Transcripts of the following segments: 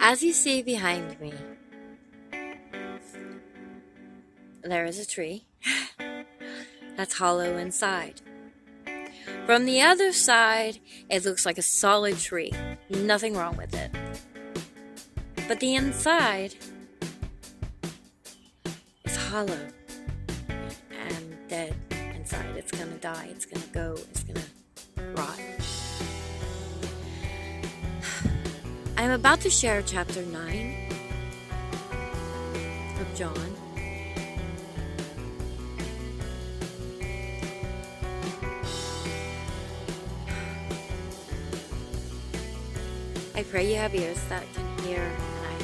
As you see behind me, there is a tree that's hollow inside. From the other side, it looks like a solid tree. Nothing wrong with it. But the inside is hollow and dead inside. It's gonna die, it's gonna go, it's gonna rot. I'm about to share chapter 9 of John. I pray you have ears that can hear, and I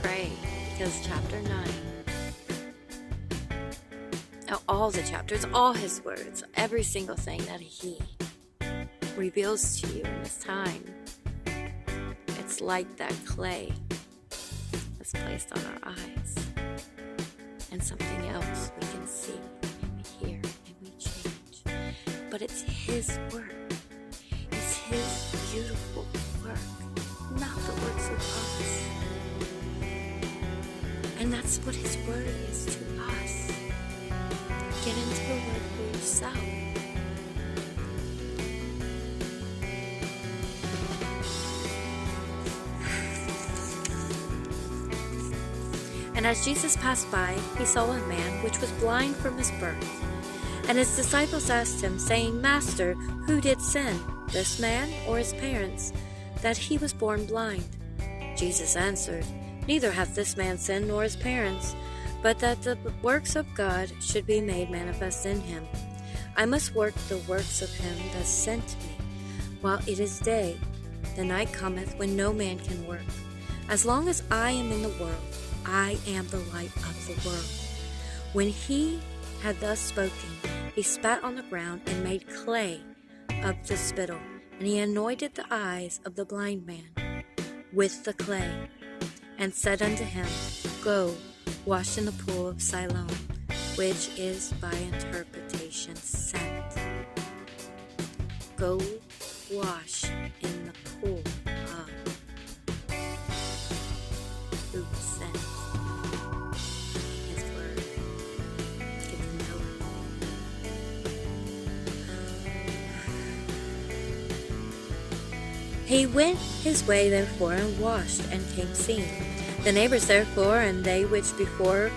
pray because chapter 9, all the chapters, all his words, every single thing that he reveals to you in this time, it's like that clay that's placed on our eyes, and something else we can see and we hear and we change. But it's his work. It's his beautiful work, not the works of us. And that's what his word is to us. Get into the word for yourself. And as Jesus passed by, he saw a man which was blind from his birth. And his disciples asked him, saying, Master, who did sin, this man or his parents, that he was born blind? Jesus answered, Neither hath this man sinned nor his parents, but that the works of God should be made manifest in him. I must work the works of him that sent me, while it is day. The night cometh when no man can work. As long as I am in the world, I am the light of the world. When he had thus spoken, he spat on the ground and made clay of the spittle, and he anointed the eyes of the blind man with the clay, and said unto him, Go, wash in the pool of Siloam, which is by interpretation sent. Go wash in the pool of who sent. His word. Get to know it. He went his way therefore and washed and came seeing. The neighbors therefore and they which before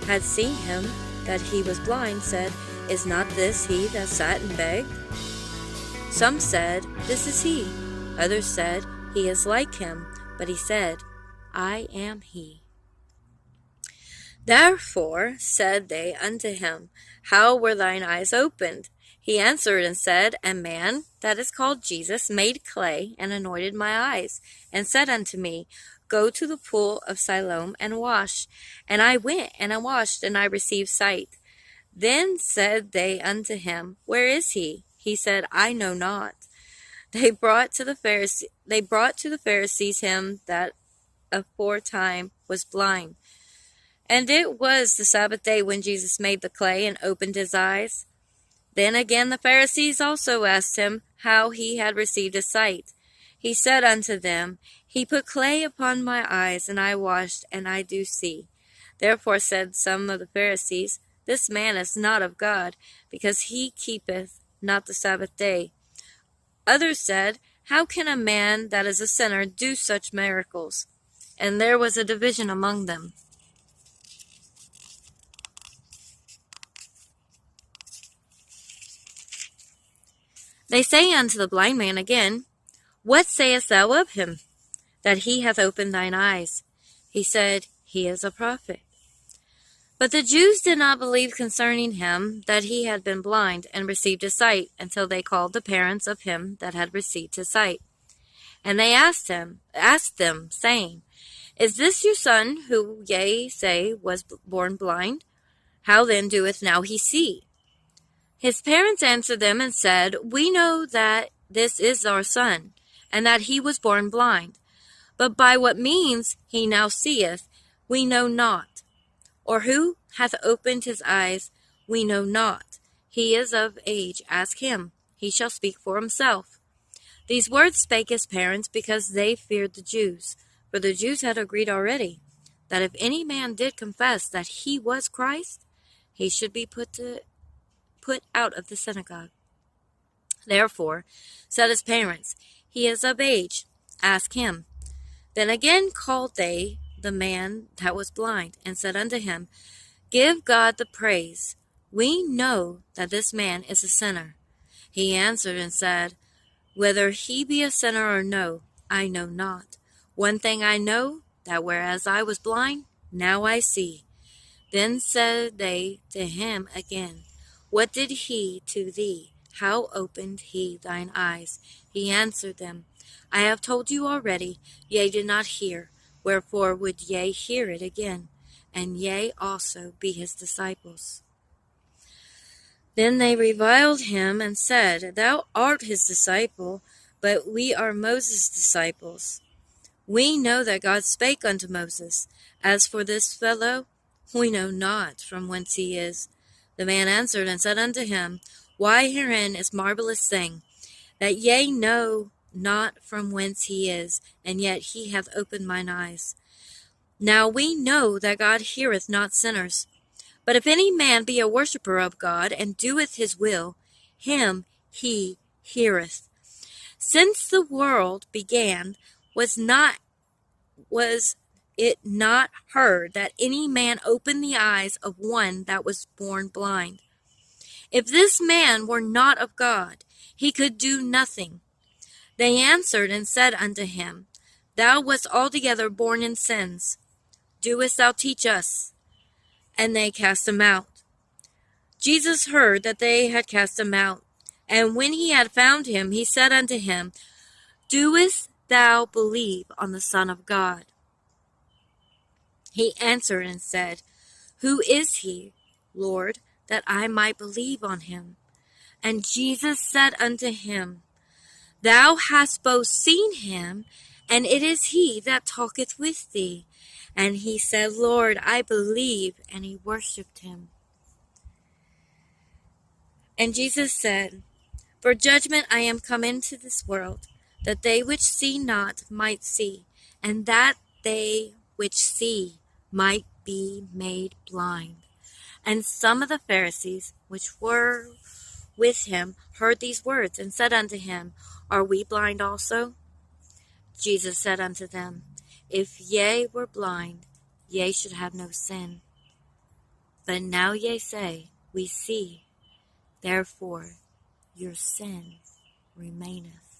had seen him that he was blind said, Is not this he that sat and begged? Some said, This is he. Others said, He is like him. But he said, I am he. Therefore said they unto him, How were thine eyes opened? He answered and said, A man that is called Jesus made clay and anointed my eyes, and said unto me, Go to the pool of Siloam and wash. And I went and I washed, and I received sight. Then said they unto him, Where is he? He said, I know not. They brought to the Pharisees him that aforetime was blind. And it was the Sabbath day when Jesus made the clay and opened his eyes. Then again the Pharisees also asked him how he had received his sight. He said unto them, He put clay upon my eyes, and I washed, and I do see. Therefore said some of the Pharisees, This man is not of God, because he keepeth not the Sabbath day. Others said, How can a man that is a sinner do such miracles? And there was a division among them. They say unto the blind man again, What sayest thou of him, that he hath opened thine eyes? He said, He is a prophet. But the Jews did not believe concerning him that he had been blind and received his sight, until they called the parents of him that had received his sight. And they asked them, saying, Is this your son, who ye say was born blind? How then doeth now he see? His parents answered them and said, We know that this is our son, and that he was born blind. But by what means he now seeth, we know not. Or who hath opened his eyes, we know not. He is of age, ask him. He shall speak for himself. These words spake his parents, because they feared the Jews. For the Jews had agreed already that if any man did confess that he was Christ, he should be put out of the synagogue. Therefore said his parents, He is of age, ask him. Then again called they the man that was blind, and said unto him, Give God the praise. We know that this man is a sinner. He answered and said, Whether he be a sinner or no, I know not. One thing I know, that whereas I was blind, now I see. Then said they to him again, What did he to thee? How opened he thine eyes? He answered them, I have told you already, ye did not hear. Wherefore would ye hear it again? And ye also be his disciples. Then they reviled him and said, Thou art his disciple, but we are Moses' disciples. We know that God spake unto Moses. As for this fellow, we know not from whence he is. The man answered and said unto him, Why herein is marvelous thing, that ye know not from whence he is, and yet he hath opened mine eyes. Now we know that God heareth not sinners. But if any man be a worshipper of God, and doeth his will, him he heareth. Since the world began, was it not heard that any man opened the eyes of one that was born blind? If this man were not of God, he could do nothing. They answered and said unto him, Thou wast altogether born in sins. Doest thou teach us? And they cast him out. Jesus heard that they had cast him out. And when he had found him, he said unto him, Doest thou believe on the Son of God? He answered and said, Who is he, Lord, that I might believe on him? And Jesus said unto him, Thou hast both seen him, and it is he that talketh with thee. And he said, Lord, I believe. And he worshipped him. And Jesus said, For judgment I am come into this world, that they which see not might see, and that they which see might be made blind. And some of the Pharisees which were with him heard these words, and said unto him, Are we blind also? Jesus said unto them, If ye were blind, ye should have no sin. But now ye say, We see, therefore your sin remaineth.